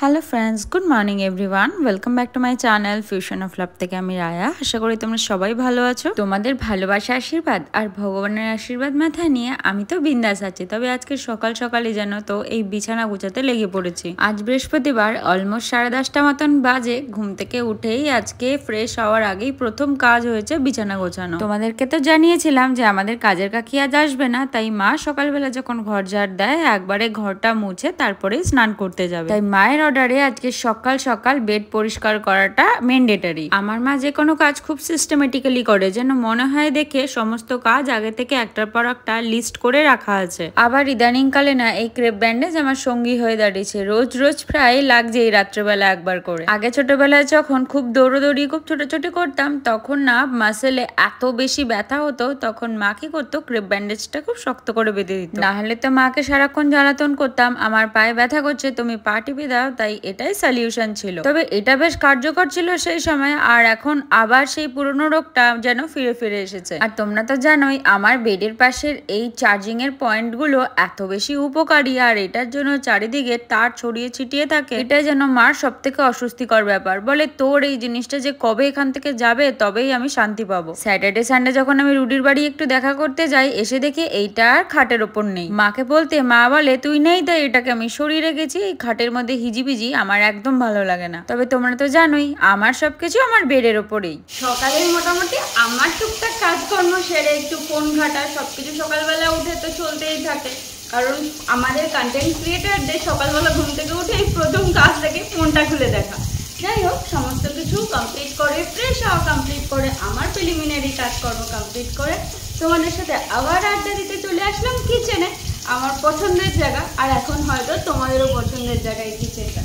Hello friends, good morning everyone. Welcome back to my channel fusion of love থেকে আমি রায়া। আশা করি তোমরা সবাই ভালো আছো। তোমাদের ভালোবাসা, আশীর্বাদ আর ভগবানের আশীর্বাদ মাথায় নিয়ে আমি তো বিন্দাস আছি। তবে আজকে সকাল সকালই যেন তো এই বিছানা গোছাতে লেগে পড়েছি। আজ বৃহস্পতিবার, অলমোস্ট 10:30 মতন বাজে। ঘুম থেকে উঠেই আজকে ফ্রেশ হওয়ার আগেই প্রথম কাজ হয়েছে বিছানা গোছানো। তোমাদেরকে তো জানিয়েছিলাম যে আমাদের কাজের কাকি আজ আসবে না, তাই মা সকালবেলা যখন ঘর ঝাড় দেয় একবারে ঘরটা মুছে তারপরে স্নান করতে যাবে। তাই মায়ের অর্ডারে আজকে সকাল সকাল বেড পরিষ্কার করাটা ম্যান্ডেটরি। আমার মা যে কোনো কাজ খুব সিস্টেমেটিক্যালি করে, যেন মনে হয় দেখে সমস্ত কাজ আগে থেকে একটার পর একটা লিস্ট করে রাখা আছে। আবার ইদানিং কালে না এই ক্রেপ ব্যান্ডেজ আমার সঙ্গী হয়ে দাঁড়িয়েছে। রোজ রোজ প্রায় লাগছে এই রাত্রেবেলা একবার করে। আগে ছোটবেলায় যখন খুব দৌড়োদৌড়ি খুব ছোটাছুটি করতাম তখন না মাসেলে এত বেশি ব্যথা হতো, তখন মা কি করতো, ক্রেপ ব্যান্ডেজটা খুব শক্ত করে বেঁধে দিত। না হলে তো মাকে সারাক্ষণ জ্বালাতন করতাম, আমার পায়ে ব্যথা করছে তুমি পা টিপে দাও, তাই এটাই সলিউশন ছিল। তবে এটা বেশ কার্যকর ছিল সেই সময়, আর এখন আবার সেই পুরনো রোগটা যেন ফিরে ফিরে এসেছে। আর তোমরা তো জানোই আমার বেডের পাশের এই চার্জিং এর পয়েন্ট গুলো এত বেশি উপকারী, আর এটার জন্য চারিদিকে তার ছড়িয়ে ছিটিয়ে থাকে। এটা যেন মার সব থেকে অস্বস্তিকর ব্যাপার। বলে তোর এই জিনিসটা যে কবে এখান থেকে যাবে তবেই আমি শান্তি পাবো। স্যাটারডে সানডে যখন আমি রুডির বাড়ি একটু দেখা করতে যাই, এসে দেখি এইটা আর খাটের ওপর নেই। মাকে বলতে মা বলে তুই নেই, তাই এটাকে আমি সরিয়ে রেখেছি। এই খাটের মধ্যে হিজিবিজি আমার একদম ভালো লাগে না। তবে তোমরা তো জানোই আমার সবকিছু আমার বেডের ওপরেই। সকালে মোটামুটি আমার টুকটাক কাজকর্ম সেরে একটু ফোন ঘাটা, সবকিছু সকালবেলা উঠে তো চলতেই থাকে, কারণ আমাদের কন্টেন্ট ক্রিয়েটারদের সকালবেলা ঘুম থেকে উঠে এই প্রথম কাজ থেকে ফোনটা খুলে দেখা। যাই হোক, সমস্ত কিছু কমপ্লিট করে, ফ্রেশ হওয়া কমপ্লিট করে, আমার প্রিলিমিনারি কাজকর্ম কমপ্লিট করে তোমাদের সাথে আবার আড্ডা দিতে চলে আসলাম কিচেনে, আমার পছন্দের জায়গা। আর এখন হয়তো তোমাদেরও পছন্দের জায়গায় কিচেনটা।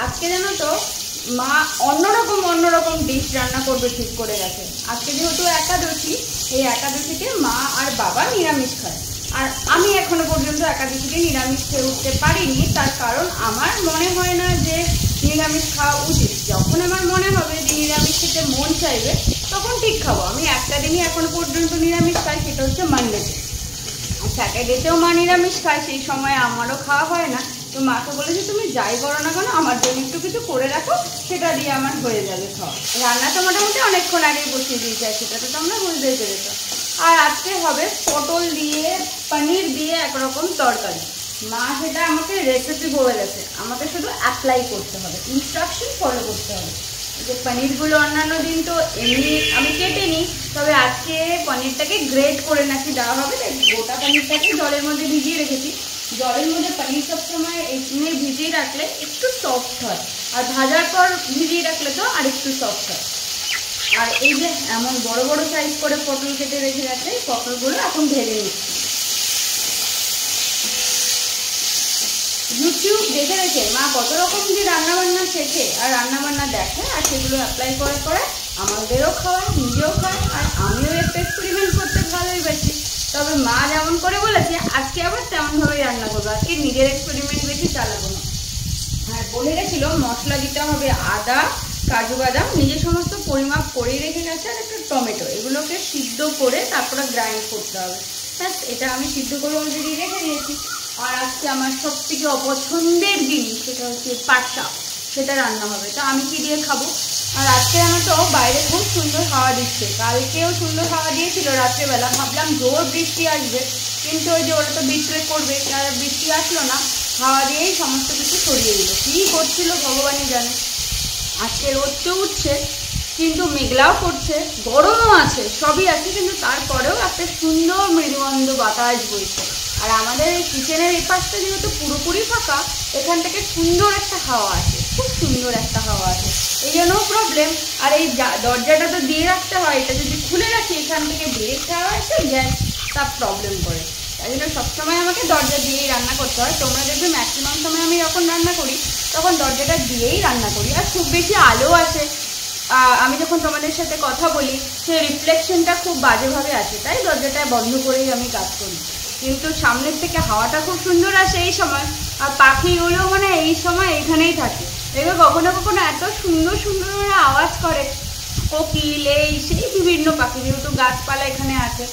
আজকে জানো তো মা অন্যরকম ডিশ রান্না করবে ঠিক করে গেছে। আজকে যেহেতু একাদশী, এই একাদশীতে মা আর বাবা নিরামিষ খায়, আর আমি এখনো পর্যন্ত একাদশীতে নিরামিষ খেয়ে উঠতে পারিনি। তার কারণ আমার মনে হয় না যে নিরামিষ খাওয়া উচিত। যখন আমার মনে হবে যে নিরামিষ খেতে মন চাইবে তখন ঠিক খাবো। আমি একটা দিনই এখনো পর্যন্ত নিরামিষ খাই, সেটা হচ্ছে মানডেতে। স্যাটারডেতেও মা নিরামিষ খায়, সেই সময় আমারও খাওয়া হয় না। তো মাকে বলেছে তুমি যাই করো না কেন আমার জন্য একটু কিছু করে রাখো, সেটা দিয়ে আমার হয়ে যাবে খাওয়া। রান্না তো মোটামুটি অনেকক্ষণ আগেই বসিয়ে দিয়ে যায়, সেটা তো তোমরা বুঝতেই পেরেছ। আর আজকে হবে পটল দিয়ে পনির দিয়ে একরকম তরকারি। মা সেটা আমাকে রেসিপি বলে গেছে, আমাকে শুধু অ্যাপ্লাই করতে হবে, ইনস্ট্রাকশন ফলো করতে হবে। যে পনিরগুলো অন্যান্য দিন তো এমনি আমি কেটে নিই, তবে আজকে পনিরটাকে গ্রেট করে নাকি দেওয়া হবে। তাই গোটা পনিরটাকে জলের মধ্যে ভিজিয়ে রেখেছি। জলের মধ্যে পনির সবসময় এমনি ভিজিয়ে রাখলে একটু সফট হয়, আর ভাজার পর ভিজিয়ে রাখলে তো আর একটু সফট হয়। আর এই যে এমন বড় বড় সাইজ করে পটল কেটে রেখে রাখলে পটলগুলো এখন ভেজে নিচ্ছি। ইউটিউব দেখে রেখে মা কত রকম যে রান্নাবান্না শেখে আর রান্নাবান্না দেখে, আর সেগুলো অ্যাপ্লাই করে আমাদেরও খাওয়ায়, নিজেও খায়, আর আমিও একটু এক্সপেরিমেন্ট করতে ভালোই বাসি। তবে মা যেমন করে বলেছে আজকে আবার তেমনভাবেই রান্না করবো, আজকে নিজের এক্সপেরিমেন্ট বেশি চালাবো না। হ্যাঁ, বলে গেছিলো মশলা দিতে হবে আদা, কাজু বাদাম, নিজে সমস্ত পরিমাপ করেই রেখে গেছে, আর একটা টমেটো, এগুলোকে সিদ্ধ করে তারপরে গ্রাইন্ড করতে হবে। ব্যাস, এটা আমি সিদ্ধ করে অলরেডি রেখে দিয়েছি। আর আজকে আমার সব থেকে অপছন্দের জিনিস সেটা হচ্ছে পাট শাক, সেটা রান্না হবে। তো আমি কি দিয়ে খাবো? আর আজকে আমার তো বাইরে খুব সুন্দর হাওয়া দিচ্ছে, কালকেও সুন্দর হাওয়া দিয়েছিল রাত্রেবেলা। ভাবলাম জোর বৃষ্টি আসবে, কিন্তু ওই যে ওরা তো বিট্রে করবে, আর বৃষ্টি আসলো না, হাওয়া দিয়েই সমস্ত কিছু সরিয়ে দিল। কী করছিল ভগবানই জানে। আজকে রোদ তো উঠছে, কিন্তু মেঘলাও করছে, গরমও আছে, সবই আছে, কিন্তু তারপরেও একটা সুন্দর মৃদুমন্দ বাতাস বইছে। আর আমাদের এই কিচেনের এই পাশটা যেহেতু পুরোপুরি ফাঁকা, এখান থেকে সুন্দর একটা হাওয়া আসে, খুব সুন্দর একটা হাওয়া আসে, এই জন্যও প্রবলেম। আর এই দরজাটা তো দিয়ে রাখতে হয়, এটা যদি খুলে রাখি এখান থেকে ডিরেক্ট হাওয়া আসে, গ্যাস তা প্রবলেম করে। তাই জন্য সবসময় আমাকে দরজা দিয়েই রান্না করতে হয়। তোমরা দেখবে ম্যাক্সিমাম সময় আমি যখন রান্না করি তখন দরজাটা দিয়েই রান্না করি। আর খুব বেশি আলো আসে, আমি যখন তোমাদের সাথে কথা বলি সেই রিফ্লেকশনটা খুব বাজেভাবে আসে, তাই দরজাটা বন্ধ করেই আমি কাজ করি। কিন্তু সামনের থেকে হাওয়াটা খুব সুন্দর আসে এই সময়, আর পাখিগুলো মানে এই সময় এখানেই থাকে। দেখবে কখনো কখনো এত সুন্দর সুন্দর আওয়াজ করে, কোকিল, এই সেই বিভিন্ন পাখি, যেহেতু গাছপালা এখানে আছে।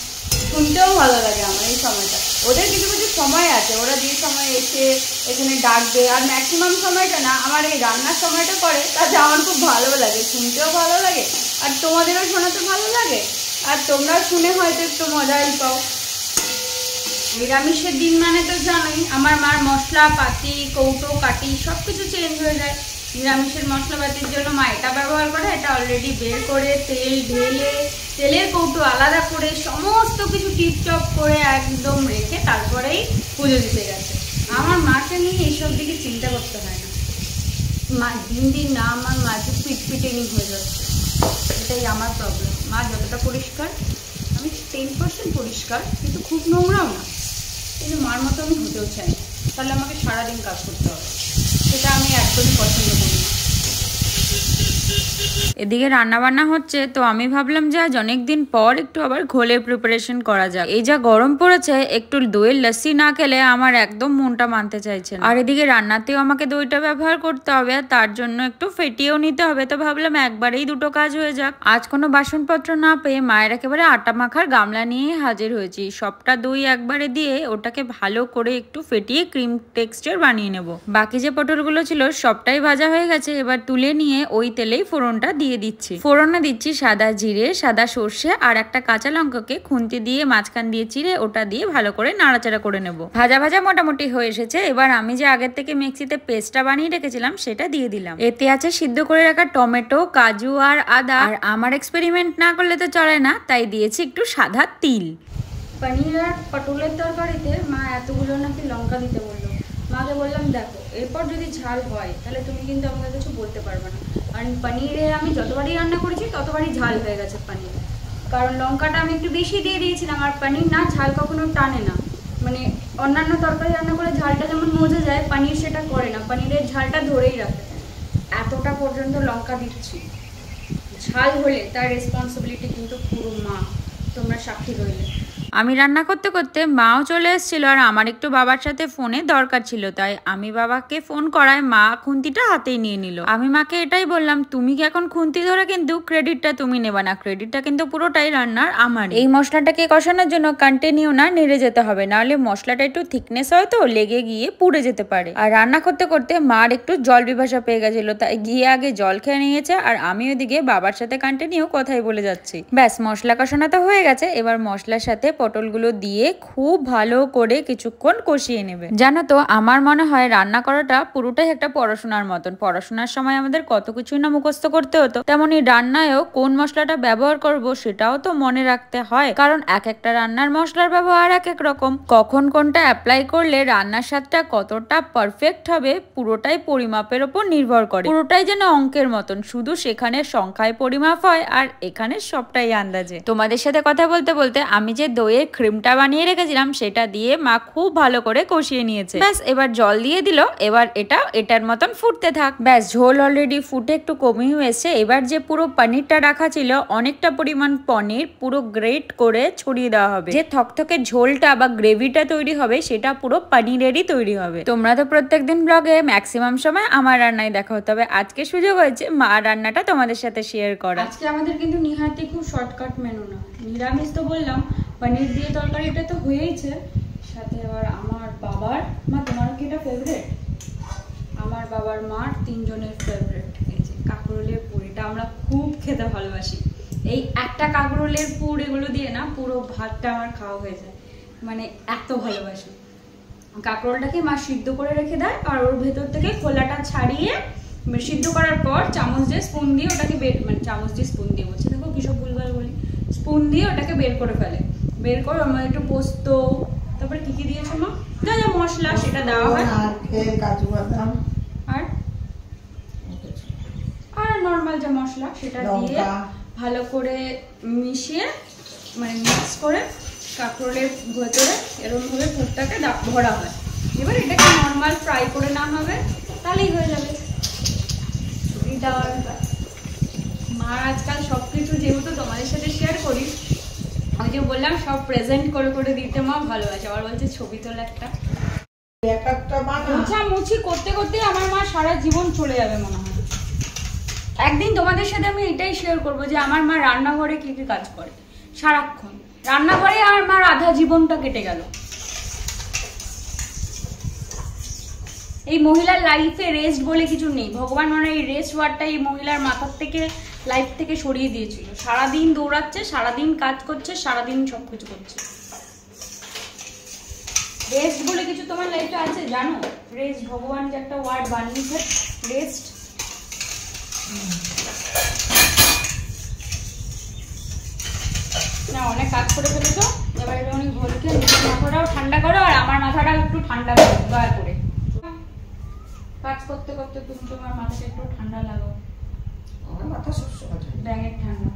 শুনতেও ভালো লাগে আমার এই সময়টা। ওদের কিছু কিছু সময় আছে, ওরা যে সময় এসে এখানে ডাকবে, আর ম্যাক্সিমাম সময়টা না আমার এই রান্নার সময়টা করে, তাতে আমার খুব ভালো লাগে, শুনতেও ভালো লাগে আর তোমাদেরও শোনাতে ভালো লাগে, আর তোমরা শুনে হয়তো একটু মজাই পাও। নিরামিষের দিন মানে তো জানোই আমার মার মশলাপাতি কৌটো কাটি সব কিছু চেঞ্জ হয়ে যায়। নিরামিষের মশলাপাতির জন্য মা এটা ব্যবহার করে, এটা অলরেডি বের করে তেল ঢেলে তেলের কৌটো আলাদা করে সমস্ত কিছু টিপটপ করে একদম রেখে তারপরেই পুজো দিতে গেছে। আমার মাকে নিয়ে এইসব দিকে চিন্তা করতে হয় না। মা দিন দিন না আমার মাঝে পিটপিটেনি হয়ে যাচ্ছে, এটাই আমার প্রবলেম। মা যতটা পরিষ্কার, আমি 10% পরিষ্কার, কিন্তু খুব নোংরাও না, কিন্তু মার মতো আমি হতেও চাই না, তাহলে আমাকে সারাদিন কাজ করতে হবে, সেটা আমি একদমই পছন্দ করি না। এদিকে রান্না বান্না হচ্ছে, তো আমি ভাবলাম যে আজ অনেকদিন পর একটু আবার ঘোলের প্রিপারেশন করা যাক। এই যা গরম পড়েছে, একটু দইয়ের লস্যি না খেলে আমার একদম মনটা মানতে চাইছে না। আর এদিকে রান্নাতেও আমাকে দইটা ব্যবহার করতে হবে, আর তার জন্য একটু ফেটিয়েও নিতে হবে। তো ভাবলাম একবারেই দুটো কাজ হয়ে যাক। আজ কোনো বাসনপত্র না পেয়ে মায়ের একেবারে আটা মাখার গামলা নিয়ে হাজির হয়েছি। সবটা দই একবারে দিয়ে ওটাকে ভালো করে একটু ফেটিয়ে ক্রিম টেক্সচার বানিয়ে নেব। বাকি যে পটলগুলো ছিল সবটাই ভাজা হয়ে গেছে, এবার তুলে নিয়ে ওই তেলেই ফোড়নটা দিয়ে দিচ্ছি। ফোড়নে দিচ্ছি সাদা জিরে, সাদা সর্ষে আর একটা কাঁচা লঙ্কাকে খুন্তি দিয়ে মাঝখান দিয়ে চিড়ে ওটা দিয়ে ভালো করে নাড়াচাড়া করে নেব। ভাজা ভাজা মোটামুটি হয়ে এসেছে। এবার আমি যে আগের থেকে মিক্সিতে পেস্টটা বানিয়ে রেখেছিলাম সেটা দিয়ে দিলাম। এতে আছে সিদ্ধ করে রাখা টমেটো, কাজু আর আদা। আর আমার এক্সপেরিমেন্ট না করলে তো চলে না, তাই দিয়েছি একটু সাদা তিল। পনির আর পটলের তরকারিতে মা এতগুলো নাকি লঙ্কা দিতে বললো। মাকে বললাম দেখো এরপর যদি ঝাল হয় তাহলে তুমি কিন্তু আমাকে কিছু বলতে পারবে না, কারণ পনিরে আমি যতবারই রান্না করেছি ততবারই ঝাল হয়ে গেছে পনির, কারণ লঙ্কাটা আমি একটু বেশি দিয়ে দিয়েছিলাম। আর পনির না ঝাল কখনো টানে না, মানে অন্যান্য তরকারি রান্না করে ঝালটা যেমন মজে যায়, পনির সেটা করে না, পনিরের ঝালটা ধরেই রাখে। এতটা পর্যন্ত লঙ্কা দিচ্ছি, ঝাল হলে তার রেসপন্সিবিলিটি কিন্তু পুরো মা, তোমরা সাক্ষী রইলে। আমি রান্না করতে করতে মাও চলে এসেছিল, আর আমার একটু বাবার সাথে ফোনে দরকার ছিল, তাই আমি বাবাকে ফোন করায় মা খুন্তিটা হাতেই নিয়ে নিল। আমি মাকে এটাই বললাম, তুমি কি এখন খুন্তি ধরে কিন্তু ক্রেডিটটা তুমি নেবা না, ক্রেডিটটা কিন্তু পুরোটাই রান্নার আমার। এই মশলাটাকে কষানোর জন্য কন্টিনিউ না নেড়ে যেতে হবে, নাহলে মশলাটা একটু থিকনেস হয়তো লেগে গিয়ে পুড়ে যেতে পারে। আর রান্না করতে করতে মার একটু জল পিপাসা পেয়ে গেছিল, তাই গিয়ে আগে জল খেয়ে নিয়েছে, আর আমি ওদিকে বাবার সাথে কন্টিনিউ কথাই বলে যাচ্ছি। ব্যাস মশলা কষানো তো হয়ে গেছে, এবার মশলার সাথে পটলগুলো দিয়ে খুব ভালো করে কিছুক্ষণ কষিয়ে নেবে। জানো তো আমার মনে হয় রান্না করাটা পুরোটাই একটা পড়াশোনার মতন। পড়াশোনার সময় আমাদের কত কিছুই না মুখস্থ করতে হতো, তেমনি রান্নায়ও কোন মশলাটা ব্যবহার করব সেটাও তো মনে রাখতে হয়, কারণ এক একটা রান্নার মশলার ব্যবহার এক এক রকম। কখন কোনটা অ্যাপ্লাই করলে রান্নার স্বাদটা কতটা পারফেক্ট হবে পুরোটাই পরিমাপের ওপর নির্ভর করে। পুরোটাই যেন অঙ্কের মতন, শুধু সেখানে সংখ্যায় পরিমাপ হয় আর এখানে সবটাই আন্দাজে। তোমাদের সাথে কথা বলতে বলতে আমি যে দইয়ের ক্রিমটা বানিয়ে রেখেছিলাম সেটা দিয়ে মা খুব ভালো করে কষিয়ে নিয়েছে। ব্যাস এবার জল দিয়ে দিল, এবার এটার মতন ফুটতে থাক। ব্যাস ঝোল অলরেডি ফুটে একটু কমিয়ে এসেছে। এবার যে পুরো পনিরটা রাখা ছিল অনেকটা পরিমাণ পনির পুরো গ্রেট করে ছড়িয়ে দেওয়া হবে। যে থকথকে ঝোলটা বা গ্রেভিটা তৈরি হবে সেটা পুরো পনিরেরই তৈরি হবে। তোমরা তো প্রত্যেকদিন ব্লগে ম্যাক্সিমাম সময় আমার রান্নায় দেখা হতে হবে, আজকে সুযোগ হয়েছে মা রান্নাটা তোমাদের সাথে শেয়ার করা। আজকে আমাদের কিন্তু নিহাতি খুব শর্টকাট মেনু না, নিরামিষ তো বললাম, পনির দিয়ে তরকারিটা তো হয়েইছে, সাথে আবার আমার বাবার মা, তোমারও কি এটা ফেভারিট? আমার বাবার মার তিনজনের ফেভারিট এই যে কাঁকরোলের পুর, এটা আমরা খুব খেতে ভালোবাসি। এই একটা কাঁকরোলের পুর এগুলো দিয়ে না পুরো ভাতটা আমার খাওয়া হয়ে যায়, মানে এত ভালোবাসি। কাঁকরোলটাকে মা সিদ্ধ করে রেখে দেয়, আর ওর ভেতর থেকে খোলাটা ছাড়িয়ে সিদ্ধ করার পর চামচ দিয়ে স্পুন দিয়ে ওটাকে চামচ দিয়ে স্পুন দিয়ে বলছে, দেখো কিসব ভুলভাল বলি, স্পুন দিয়ে ওটাকে বের করে ফেলে। বের করে ওর মধ্যে একটু পোস্ত, তারপরে কি কি দিয়েছো মা, যা যা মশলা সেটা দেওয়া হয়, কাজু বাদাম আর নর্মাল যে মশলা সেটা দিয়ে ভালো করে মিশিয়ে মিক্স করে কাঁকরোলের ভেতরে এরকম ভাবে পুরটাকে ভরা হয়। এবার এটাকে নর্মাল ফ্রাই করে না হবে তাহলেই হয়ে যাবে। মা আজকাল সবকিছু যেহেতু তোমাদের সাথে শেয়ার করি, আমি যে বললাম সব প্রেজেন্ট করে করে দিতে মা ভালোবাসে। আবার বলছে ছবি তোলা একটা মুছি করতে করতে আমার মা সারা জীবন চলে যাবে মনে হয়। একদিন তোমাদের সাথে আমি এটাই শেয়ার করবো যে আমার মা রান্নাঘরে কি কি কাজ করে সারাক্ষণ। রান্নাঘরে আমার আধা জীবনটা কেটে গেল। এই মহিলার লাইফে রেস্ট বলে কিছু নেই। ভগবান মানে এই রেস্ট ওয়ার্ডটা এই মহিলার মাথার থেকে, লাইফ থেকে সরিয়ে দিয়েছিল। সারাদিন দৌড়াচ্ছে, সারাদিন কাজ করছে, সারাদিন সবকিছু করছে। রেস্ট বলে কিছু তোমার লাইফে আছে জানো? রেস্ট ভগবান যে একটা ওয়ার্ড বানিয়েছে, রেস্ট। না অনেক কাজ করে ফেলেছো, এবার অনেক ঘরকে নিজের মাথাটাও ঠান্ডা করো আর আমার মাথাটাও একটু ঠান্ডা করো দয়া করে। কাজ করতে করতে তুমি তোমার মাথাটা একটু ঠান্ডা লাগাও। আমার মাথা সবসময় ব্যাঙের ঠান্ডা।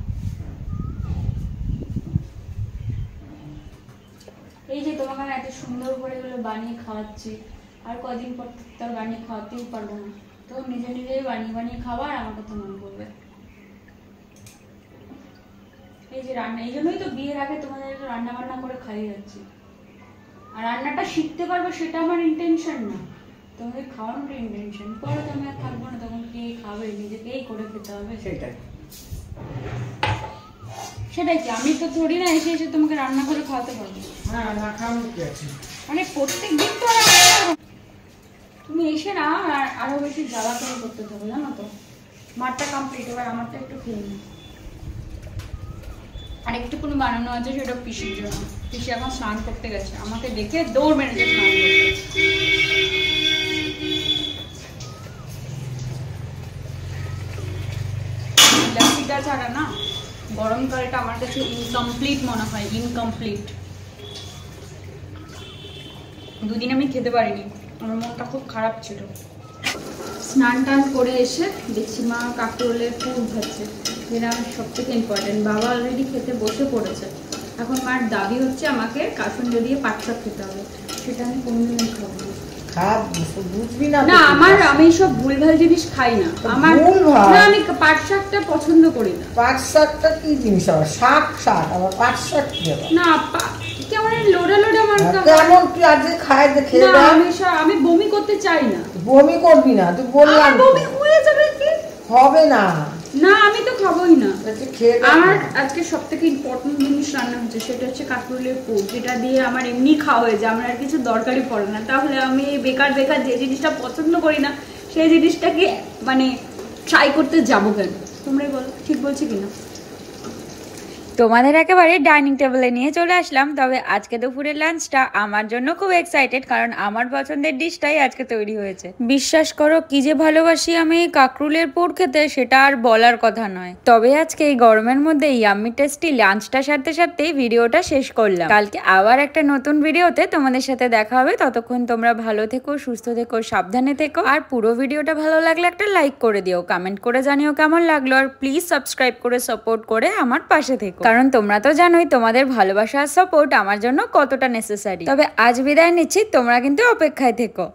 এই যে তোমাকে আমি এত সুন্দর করে এগুলো বানিয়ে খাওয়াচ্ছি, আর কদিন পর তার বানিয়ে খাওয়াতেই পারবো না, তো নিজে নিজেই বানিয়ে বানিয়ে খাওয়া আর আমার কথা মনে করবে। এই যে রান্না, এই জন্যই তো বিয়ের আগে তোমাদের রান্না বান্না করে খাইয়ে যাচ্ছি। আর রান্নাটা শিখতে পারবো সেটা আমার ইন্টেনশন না, তোমাদের খাওয়ানোটা ইন্টেনশন। পরে তো আমি আর থাকবো না, তখন কে খাবে, নিজেকেই করে খেতে হবে। সেটাই কি, আমি তো থোড়ি না এসে এসে তোমাকে রান্না করে খাওয়াতে পারবো। মানে প্রত্যেক দিন তো তুমি এসে না আরো বেশি জ্বালাতন করতে থাকো, জানো তো। মারটা কমপ্লিট, এবার আমারটা একটু খেয়ে নি। আর একটুকুনি বানানো আছে, সেটা পিসির জন্য। পিসি এখন স্নান করতে গেছে, আমাকে দেখে দৌড় মেরেছে স্নান করতে। লস্যিটা ছাড়া না গরমকালটা আমার কাছে ইনকমপ্লিট মনে হয়, ইনকমপ্লিট। দুদিন আমি খেতে পারিনি, আমার মনটা খুব খারাপ ছিল। স্নান টান করে এসে দেখছি মা কাঁকরোলের পুর ভাজছে, যেটা আমার সব থেকে ইম্পর্টেন্ট। বাবা অলরেডি খেতে বসে পড়েছে, এখন মার দাবি হচ্ছে আমাকে কাসুন্দ দিয়ে পাট শাক খেতে হবে। সেটা আমি কোনোদিনই খাবো না। না আমার, আমি সব ভুলভাল জিনিস খাই না। আমার না, আমি পাট শাকটা পছন্দ করি না। পাট শাকটা কি জিনিস? আবার শাক শাক, আবার পাট শাক কি? না কেমন লোডা লোডা মার্কা, কেমন কি আজকে খায় দেখে না। আমি বমি করতে চাই না। বমি করবি না, তুই বললাম বমি হয়ে যাবে কি? হবে না। না আমি তো খাবোই না। আমার আজকে সব থেকে ইম্পর্টেন্ট জিনিস রান্না হচ্ছে, সেটা হচ্ছে কাঁকরোলের পুর, যেটা দিয়ে আমার এমনি খাওয়া হয়ে যায়, আমার আর কিছু দরকারই পড়ে না। তাহলে আমি বেকার বেকার যে জিনিসটা পছন্দ করি না সেই জিনিসটাকে মানে ট্রাই করতে যাবো কেন? তোমরাই বলো, ঠিক বলছি কিনা? তোমাদের একেবারে ডাইনিং টেবিলে নিয়ে চলে আসলাম। তবে আজকে দুপুরের লাঞ্চটা আমার জন্য খুব এক্সাইটেড, কারণ আমার পছন্দের ডিশটাই আজকে তৈরি হয়েছে। বিশ্বাস করো কি যে ভালোবাসি আমি কাঁকরোলের পুর খেতে, সেটা আর বলার কথা নয়। তবে আজকে এই গরমের মধ্যে ইয়াম্মি টেস্টি লাঞ্চটা সারতে সারতেই ভিডিওটা শেষ করলাম। কালকে আবার একটা নতুন ভিডিওতে তোমাদের সাথে দেখা হবে। ততক্ষণ তোমরা ভালো থেকো, সুস্থ থেকো, সাবধানে থেকো। আর পুরো ভিডিওটা ভালো লাগলে একটা লাইক করে দিও, কমেন্ট করে জানিও কেমন লাগলো। আর প্লিজ সাবস্ক্রাইব করে সাপোর্ট করে আমার পাশে থেকো, কারণ তোমরা তো জানোই তোমাদের ভালোবাসা আর সাপোর্ট আমার জন্য কতটা নেসেসারি। তবে আজ বিদায় নিচ্ছি, তোমরা কিন্তু অপেক্ষায় থেকো।